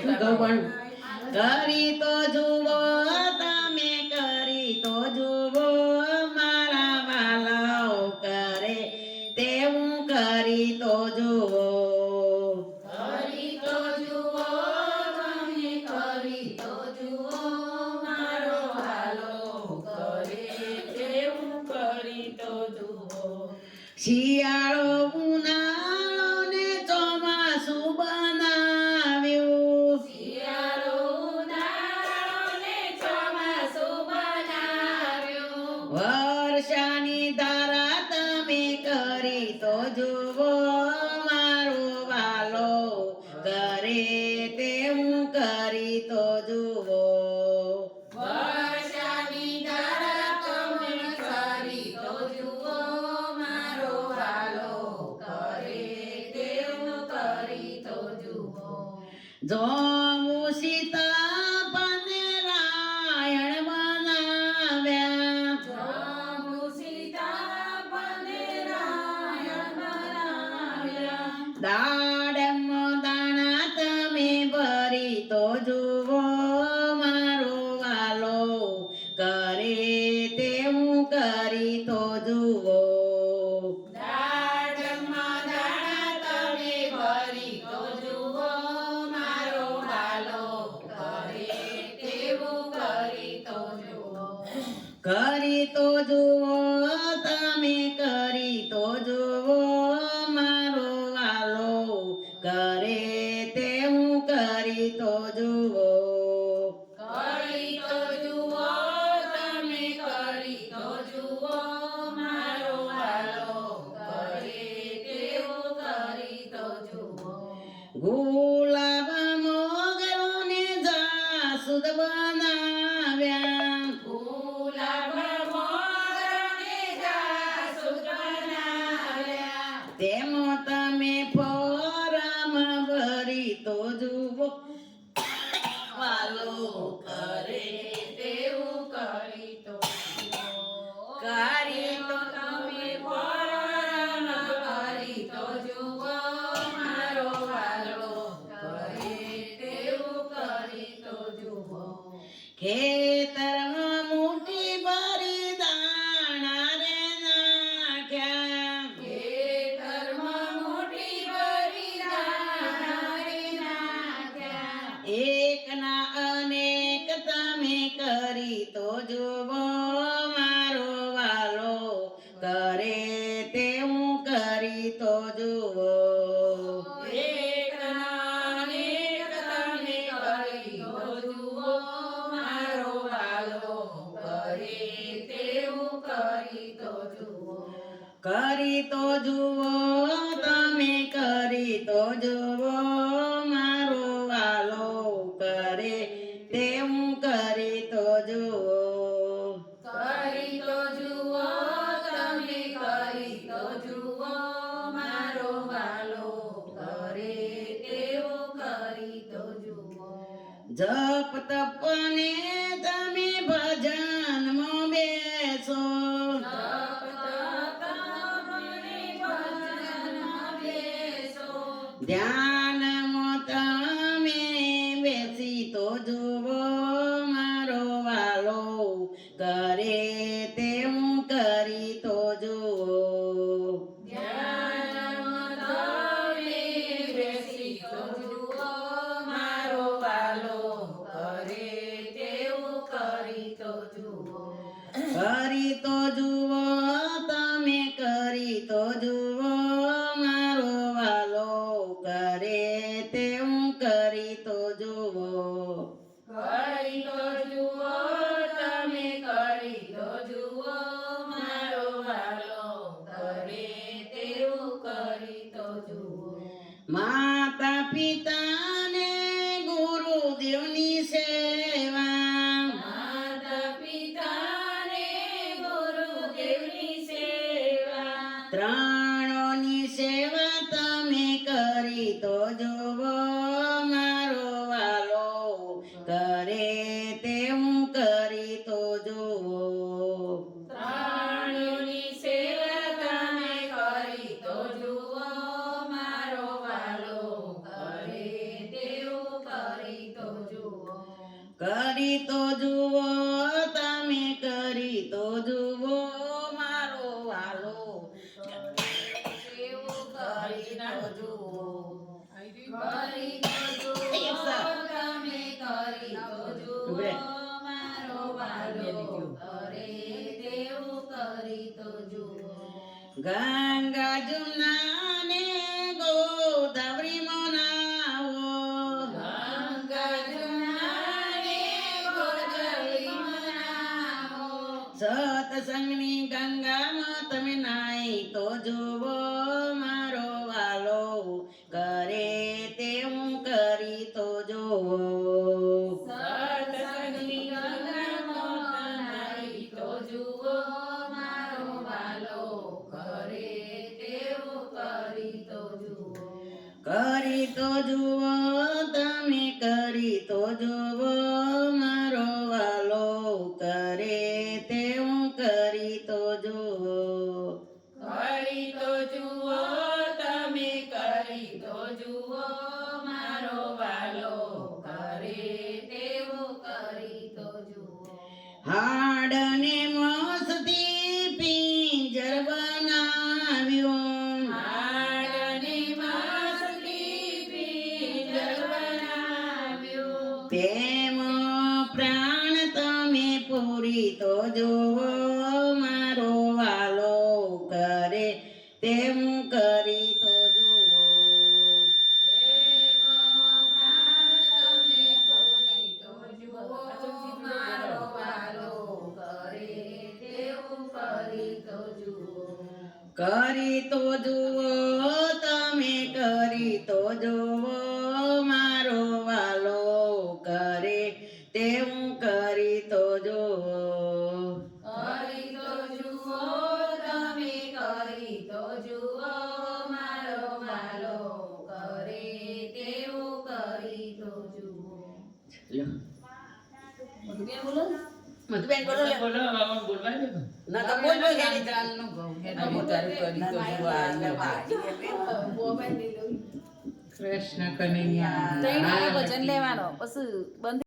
શું કહું પણ કરી તો જુઓ તમે કરી તો જુઓ મારા વાલાઓ કરે તેવું કરી તો જુઓ કરી તો જુઓ તમે કરી તો જુઓ મારો વાલો કરે તેવું કરી તો જુઓ શિયાળો ઉનાળો ને ચોમાસું બનાવ્યું શિયાળો ઉનાળો ને ચોમાસું બનાવ્યું વર્ષાની ધારા તમે કરી તો જુઓ મારો વાલો કરે તેવું કરી તો જુઓ વર્ષાની ધારા તમે કરી તો જુઓ મારો વાલો કરે તેવું કરી તો જુઓ જો સીતા પને રાયણ બનાવ્યા જાંબુ સીતાફળને રાયણ બનાવ્યા દાડમ દાણા તમે ભરી તો જુઓ મારો વાલો કરે તેવું કરી તો જુઓ દાડમમાં દાણા તમે ભરી તો જુઓ મારો વાલો કરે તેવું કરી તો જુઓ કરી તો જુઓ તમે કરી તો જુઓ મારો વાલો કરે તેવું કરી તો જુઓ કરી તો જુઓ તમે કરી તો જુઓ મારો વાલો કરે તેવું કરી તો જુઓ ગુલાબ મોગરો ને જાસૂદ બનાવ્યા ગુલાબ મોગરાને જાસૂદ બનાવ્યા તેમ તમે ફોરમ ભરી તો જુઓ વાલો કરે તેવું કરી તો જુઓ કરી તો તમે પરાણ કરી તો જુઓ મારો વાલો કરે તેવું કરી તો જુઓ ખેતરમાં મુઠ્ઠી ભરી દાણા રે નાખ્યા ખેતરમાં મોટી ભરી દાણા રે નાખ્યા એક ના અનેક તમે કરી તો જુઓ મારો વાલો કરે તેવું કરી તો જુઓ એક નાનેક તમે કરી તો જુઓ મારો વાલો કરે તેવું કરી તો જુઓ કરી તો જુઓ તમે કરી તો જુઓ મારો વાલો કરે તેવું કરી તો જુઓ કરી તો જુઓ તમે કરી તો જુઓ મારો વાલો કરે તેવું કરી તો જુઓ જપ તપને તમે ભજનમાં બેસો તપ તપને ભજનમાં બેસો ધ્યાનમાં તમે બેસી તો જુઓ મારો વાલો કરે તેવું કરી તો જુઓ ધ્યાનમાં તમે બેસી તો જુઓ મારો વાલો કરે તેવું કરી કરી તો જુઓ તમે કરી તો જુઓ મારો વાલો તેવું કરી તો જુઓ કરી તો એક જુઓ સાથ. તમે કરી તો જુઓ ઉભરે. મારો વાલો કરે તેવું કરી તો જુઓ ગંગા જમના ને ગોદાવરી મનાવો ગંગા જમનાને ગોદડી મનાવો સતસંગની ગંગામાં તમે નાઈ તો જુઓ મારો વાલો કરે તે હું કરી તો જુઓ સત્સંગની ગંગામાં નાઈ તો જુઓ મારો વાલો કરે તેવું કરી તો જુઓ કરી તો જુઓ તમે કરી તો જુઓ મારો વાલો કરે તે હું કરી તો જુઓ કરી તો જુઓ તમે કરી તો જુઓ મારો વાલો કરે તેવું કરી તો જુઓ હાડને મસ્તી પિંજર બનાવ્યું હાડને મસ્તી પિંજર બનાવ્યું પ્રેમ પ્રાણ તમે પૂરી તો જુઓ મારો વાલો કરે તેમ કરી તો જુઓ પ્રેમ પ્રાણ તમે પૂરી તો જુઓ મારો વાલો કરે તેવું કરી તો જુઓ કરી તો જુઓ તમે કરી તો જુઓ મારો વાલો કરે તેમ કરી તો જુઓ કરી તો જુઓ તમે કરી તો જુઓ મારો વાલો કરે તેવું કરી તો જુઓ મધુબેન બોલો લે. ના તો બોલ બોલ હેડી કૃષ્ણ કનૈયા ભજન લેવાનો પછી બંધ